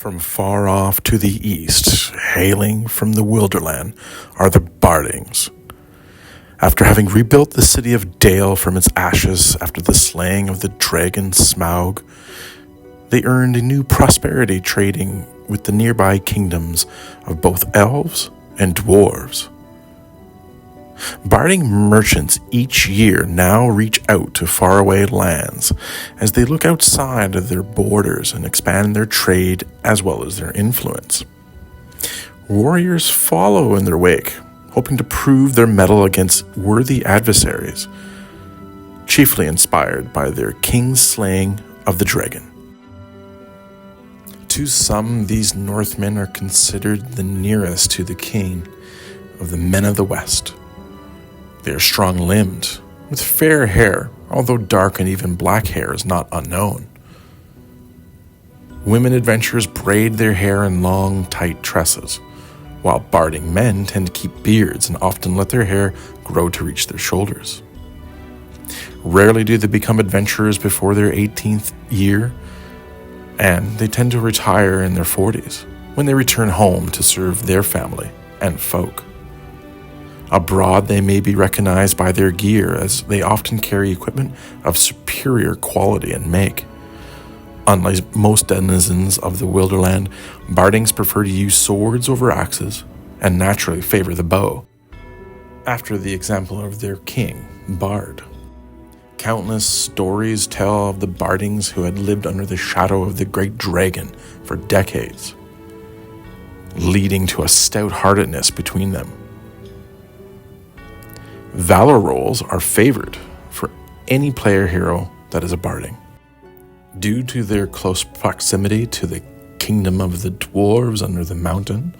From far off to the east, hailing from the Wilderland, are the Bardings. After having rebuilt the city of Dale from its ashes after the slaying of the dragon Smaug, they earned a new prosperity trading with the nearby kingdoms of both elves and dwarves. Barding merchants each year now reach out to faraway lands as they look outside of their borders and expand their trade as well as their influence. Warriors follow in their wake, hoping to prove their mettle against worthy adversaries, chiefly inspired by their king's slaying of the dragon. To some, these Northmen are considered the nearest to the king of the men of the West. They are strong-limbed, with fair hair, although dark and even black hair is not unknown. Women adventurers braid their hair in long, tight tresses, while barding men tend to keep beards and often let their hair grow to reach their shoulders. Rarely do they become adventurers before their 18th year, and they tend to retire in their 40s, when they return home to serve their family and folk. Abroad, they may be recognized by their gear, as they often carry equipment of superior quality and make. Unlike most denizens of the Wilderland, Bardings prefer to use swords over axes and naturally favor the bow, after the example of their king, Bard. Countless stories tell of the Bardings who had lived under the shadow of the great dragon for decades, leading to a stout-heartedness between them. Valor rolls are favored for any player hero that is a barding. Due to their close proximity to the kingdom of the dwarves under the mountain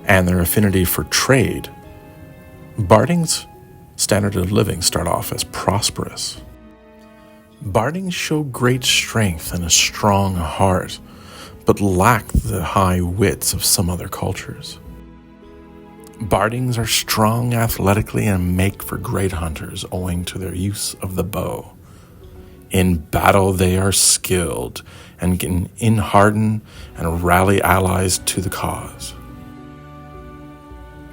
and their affinity for trade, bardings' standard of living start off as prosperous. Bardings show great strength and a strong heart, but lack the high wits of some other cultures. Bardings are strong athletically and make for great hunters owing to their use of the bow. In battle they are skilled and can enharden and rally allies to the cause.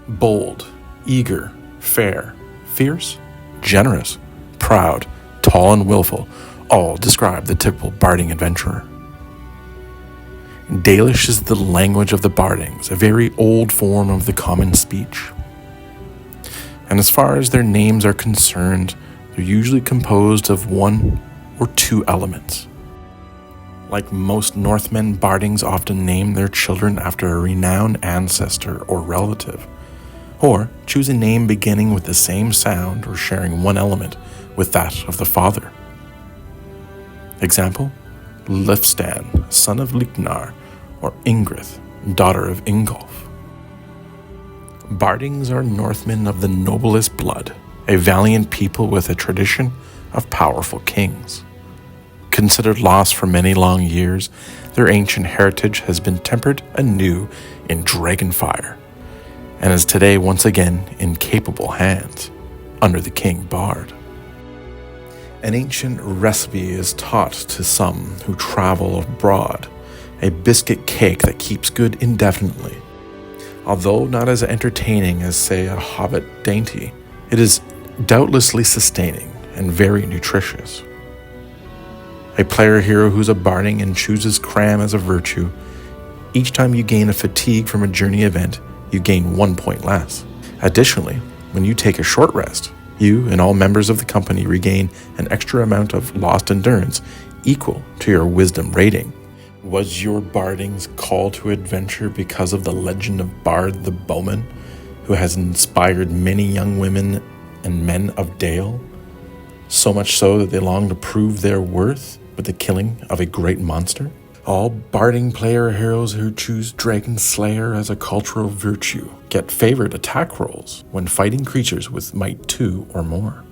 Bold, eager, fair, fierce, generous, proud, tall and willful all describe the typical barding adventurer. Dalish is the language of the Bardings, a very old form of the common speech. And as far as their names are concerned, they're usually composed of one or two elements. Like most Northmen, Bardings often name their children after a renowned ancestor or relative, or choose a name beginning with the same sound or sharing one element with that of the father. Example: Lifstan, son of Lichnar, or Ingrith, daughter of Ingolf. Bardings are Northmen of the noblest blood, a valiant people with a tradition of powerful kings. Considered lost for many long years, their ancient heritage has been tempered anew in dragon fire, and is today once again in capable hands, under the King Bard. An ancient recipe is taught to some who travel abroad, a biscuit cake that keeps good indefinitely. Although not as entertaining as, say, a hobbit dainty, it is doubtlessly sustaining and very nutritious. A player hero who's a barding and chooses cram as a virtue, each time you gain a fatigue from a journey event, you gain 1 point less. Additionally, when you take a short rest, you and all members of the company regain an extra amount of lost endurance equal to your wisdom rating. Was your Bardings called to adventure because of the legend of Bard the Bowman, who has inspired many young women and men of Dale? So much so that they long to prove their worth with the killing of a great monster? All barding player heroes who choose Dragon Slayer as a cultural virtue get favored attack rolls when fighting creatures with might 2 or more.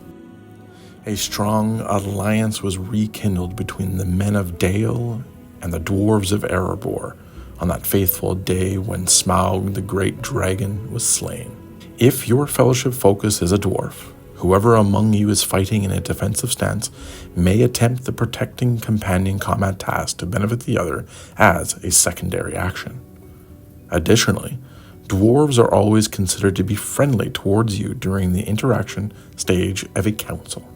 A strong alliance was rekindled between the men of Dale and the dwarves of Erebor on that faithful day when Smaug the great dragon was slain. If your fellowship focus is a dwarf, Whoever among you is fighting in a defensive stance may attempt the protecting companion combat task to benefit the other as a secondary action. Additionally, dwarves are always considered to be friendly towards you during the interaction stage of a council.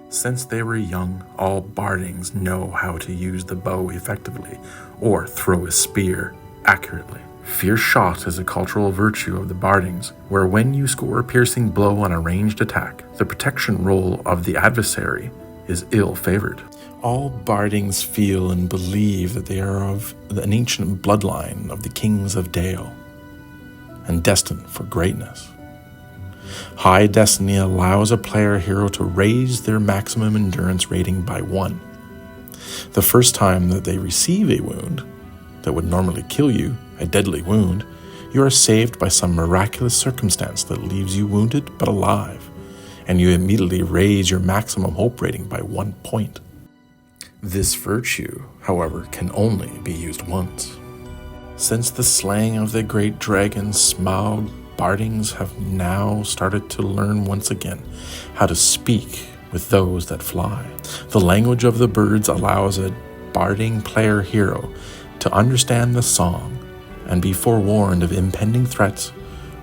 Since they were young, all Bardings know how to use the bow effectively or throw a spear accurately. Fierce shot is a cultural virtue of the Bardings, where when you score a piercing blow on a ranged attack, the protection roll of the adversary is ill-favored. All Bardings feel and believe that they are of an ancient bloodline of the kings of Dale, and destined for greatness. High Destiny allows a player hero to raise their maximum endurance rating by 1. The first time that they receive a wound that would normally kill you, a deadly wound, you are saved by some miraculous circumstance that leaves you wounded but alive, and you immediately raise your maximum hope rating by 1 point. This virtue, however, can only be used once. Since the slaying of the great dragon Smaug, Bardings have now started to learn once again how to speak with those that fly. The language of the birds allows a Barding player hero to understand the song and be forewarned of impending threats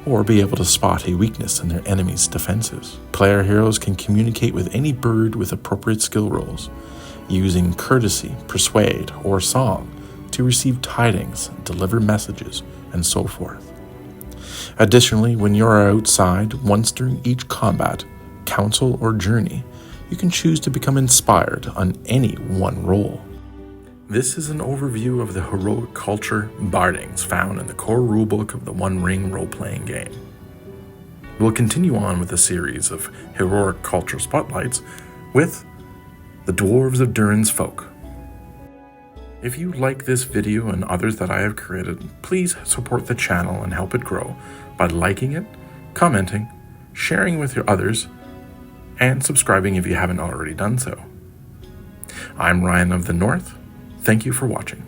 or be able to spot a weakness in their enemy's defenses. Player heroes can communicate with any bird with appropriate skill rolls, using courtesy, persuade, or song to receive tidings, deliver messages, and so forth. Additionally, when you are outside, once during each combat, council, or journey, you can choose to become inspired on any one role. This is an overview of the heroic culture Bardings found in the core rulebook of the One Ring Roleplaying Game. We'll continue on with a series of heroic culture spotlights with the Dwarves of Durin's Folk. If you like this video and others that I have created, please support the channel and help it grow by liking it, commenting, sharing with your others, and subscribing if you haven't already done so. I'm Ryan of the North. Thank you for watching.